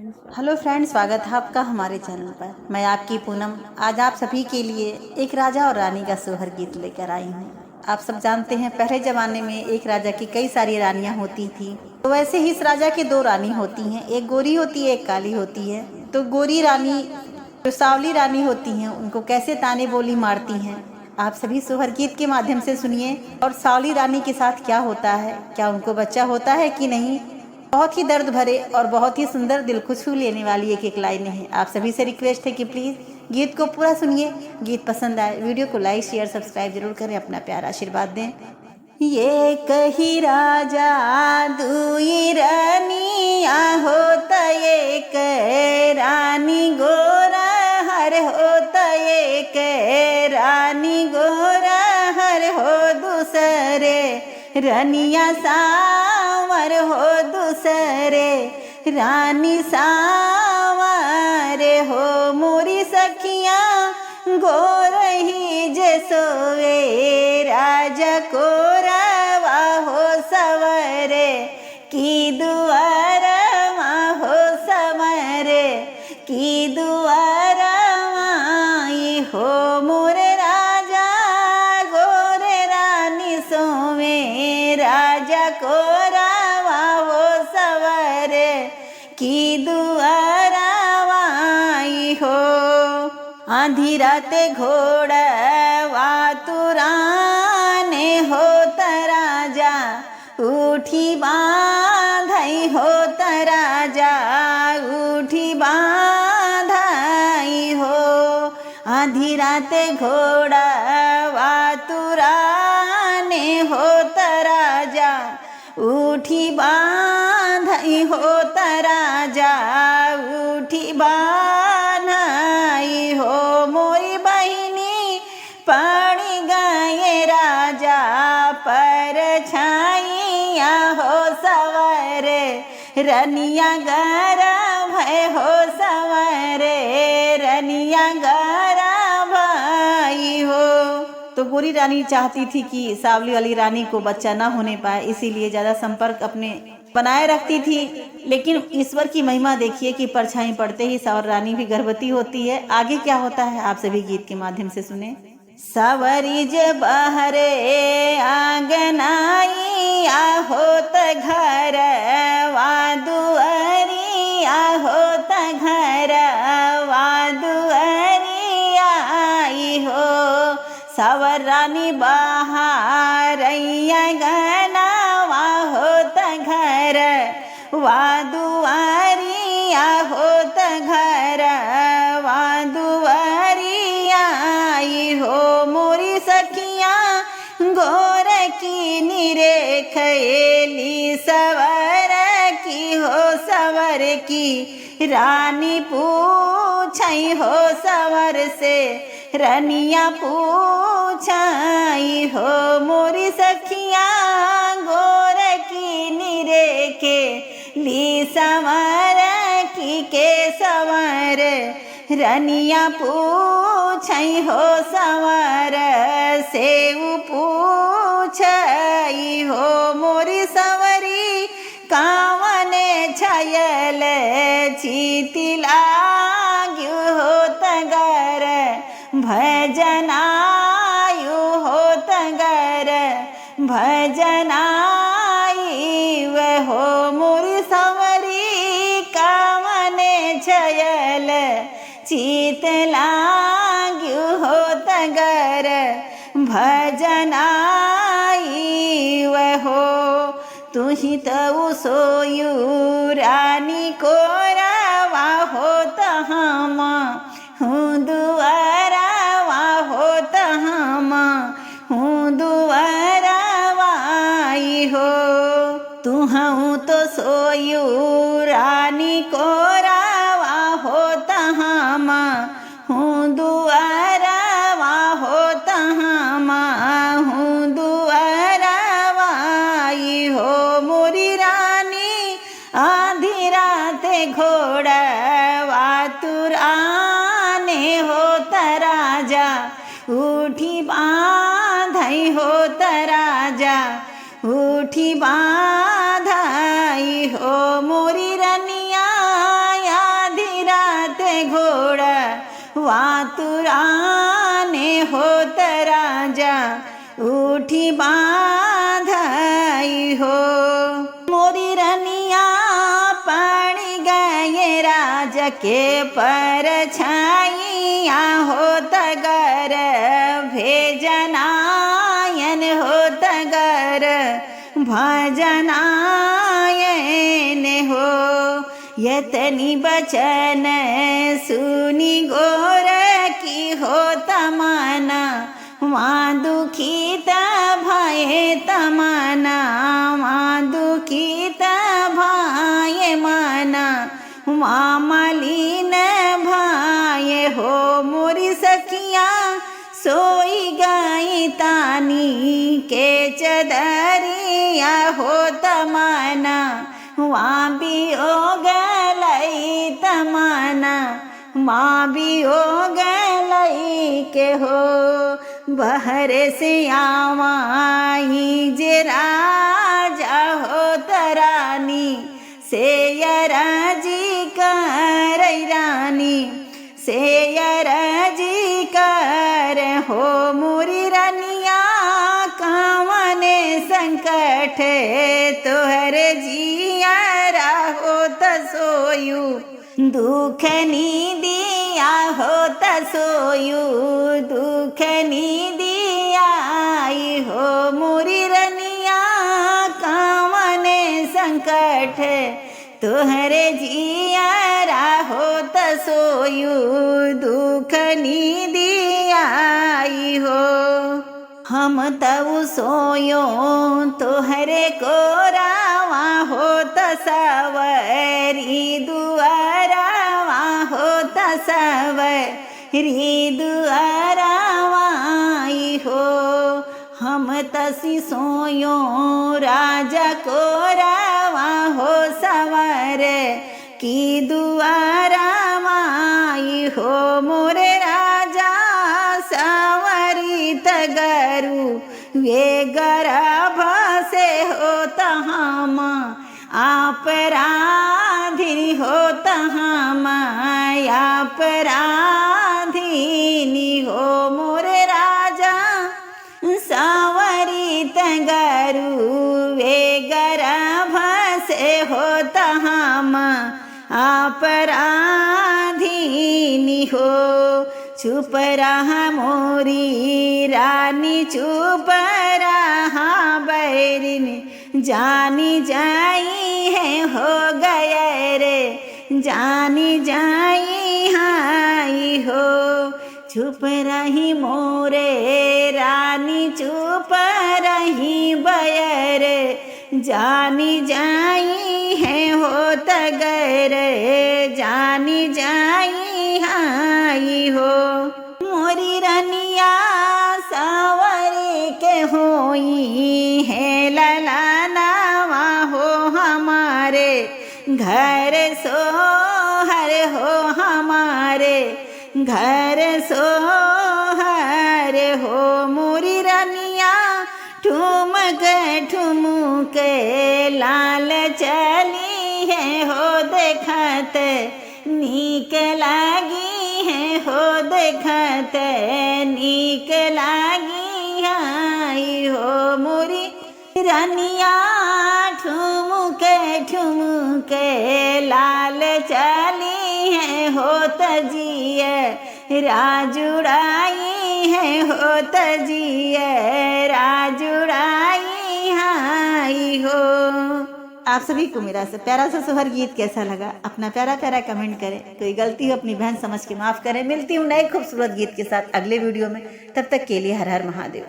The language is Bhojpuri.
हेलो फ्रेंड्स, स्वागत है आपका हमारे चैनल पर। मैं आपकी पूनम आज आप सभी के लिए एक राजा और रानी का सोहर गीत लेकर आई हूँ। आप सब जानते हैं पहले ज़माने में एक राजा की कई सारी रानियाँ होती थी, तो वैसे ही इस राजा की दो रानी होती हैं, एक गोरी होती है, एक काली होती है। तो गोरी रानी जो सांवली रानी होती हैं उनको कैसे ताने बोली मारती हैं, आप सभी सोहर गीत के माध्यम से सुनिए। और सांवली रानी के साथ क्या होता है, क्या उनको बच्चा होता है कि नहीं, बहुत ही दर्द भरे और बहुत ही सुंदर दिल को छू लेने वाली एक एक लाइनें हैं। आप सभी से रिक्वेस्ट है कि प्लीज़ गीत को पूरा सुनिए। गीत पसंद आए वीडियो को लाइक शेयर सब्सक्राइब जरूर करें, अपना प्यारा आशीर्वाद दें। ये कही राजा दुई रानिया होत एक रानी गोरा हर होत एक रानी गोरा हर हो दूसरे रनिया सावर हो दूसरे रानी सावर हो। मोरी सखिया गोरही जसोवे राजा को रवा हो सवरे की दुआरा हो सवरे की दुआरा हो। मोरे राजा गोरे रानी सोवे राजा को रवा हो सवरे की दुआरा हो। आधी राते घोड़ा वातुराने हो तराजा उठी बांधाई हो तराजा उठी बांधाई हो। आधी राते घोड़ा वातुराने हो तराजा उठी बांधाई हो तराजा उठी बांधाई हो। मोरी बहिनी पड़ी गए राजा पर छाइया हो सवरे रनिया गरा भय हो सवरे रनिया गरा भाई हो। तो गोरी रानी चाहती थी कि सांवली वाली रानी को बच्चा ना होने पाए, इसीलिए ज़्यादा संपर्क अपने बनाए रखती थी। लेकिन ईश्वर की महिमा देखिए कि परछाई पड़ते ही सांवर रानी भी गर्भवती होती है। आगे क्या होता है आप सभी गीत के माध्यम से सुने। सावरी जे बहरे आंगनाई होत घर वादुअरी होत घर वादुअरी आई हो। सावर रानी बहारैया गनावा होत घर वादुआरी होत घर वादुआरी आई हो। मोरी सखिया गोर की निरे खैली सवर की हो सवर की रानी पूछई हो सवर से रनिया पूछाई हो। मोरी सखिया गोर की निरे के ली सवर की के सवर रनिया पूछई हो सवर से पूछई हो। मोरी सवरी कावने छयल चीती लाग्यू हो तगर भजनायु हो तगर भजनाई हो। मोरी सवरी कामने छयल चित लाग्यू हो तगर भजनाई हो। तुही तऊ सोयू रानी को रवा हो तहम हूँ दुआरा हो तहम हूँ दुआरा हो। तुहूँ तो सोयू रानी को रवा हो तहम हूँ दुआरा हो तहम हूँ दुआरा हो। मोरी रानी आधी राते घोड़ा वातुराने हो तराजा उठी बांधाई हो तराजा उठी बांधाई हो। मोरी रनिया वातुराने होत राजा उठी बांधाई हो। मोरी रनिया पड़ गए राजा के परछाइया होत गर भेजनायन होत गर भजनायन हो। यतनी बचन सुनी गोर की हो तमना माँ दुखित भय तमना माँ दुखित भय मना माँ मलिन भय हो। मोरी सखिया सोई गई तानी के चदरिया हो तमना माँ भी हो गई तमना माँ भी हो गई के हो। बहर से आवाई जे राजा हो तरानी से यराजी कर रानी से यराजी कर हो। मोरी रनिया कामने संकट तोहर जियारा हो तसोयू दुख नी दिया हो तसोयू दुख नी दियाई हो। मोरी रनिया कामने संकट तोहरे जियारा हो तसोयू दुख नी दियाई हो। हम तऊ सोयो तोहरे को रावा हो तसवरी दुआरावा हो तसवरी दुआरावाई हो। हम तसी सोयो राजा को रावा हो सवर की दुआरावाई हो। मोरे राजा सवरी तगरु वे गर्भ से हो तहाम अपराधी हो तहाम अपराधीनी हो। मोरे राजा सवरी तगरु वे गर्भ से हो तहाम अपराधीनी हो। चुप रहा मोरी रानी चुप रहा बैरिनी जानी जाई है हो गए रे जानी जाई हाई हो। चुप रही मोरे रानी चुप रही बयर जानी जाई है हो तगर जानी जाई हाई हो। मोरी रनिया सावरी के होई है ललानावा हो हमारे घर सोहर हो हमारे घर सोहर हो। मोरी रनिया ठुमक ठुमुक लाल चली है हो देखत नीक लागी है हो देखत नीक लागी आई हो। मोरी रनिया ठुमुक ठुमुक लाल चली है हो तजिए राजुड़ाई है हो तजिए राजुड़ाई हाई हो। आप सभी को मेरा से प्यारा सा सोहर गीत कैसा लगा अपना प्यारा प्यारा कमेंट करें। कोई गलती हो अपनी बहन समझ के माफ करें। मिलती हूँ नए खूबसूरत गीत के साथ अगले वीडियो में। तब तक के लिए हर हर महादेव।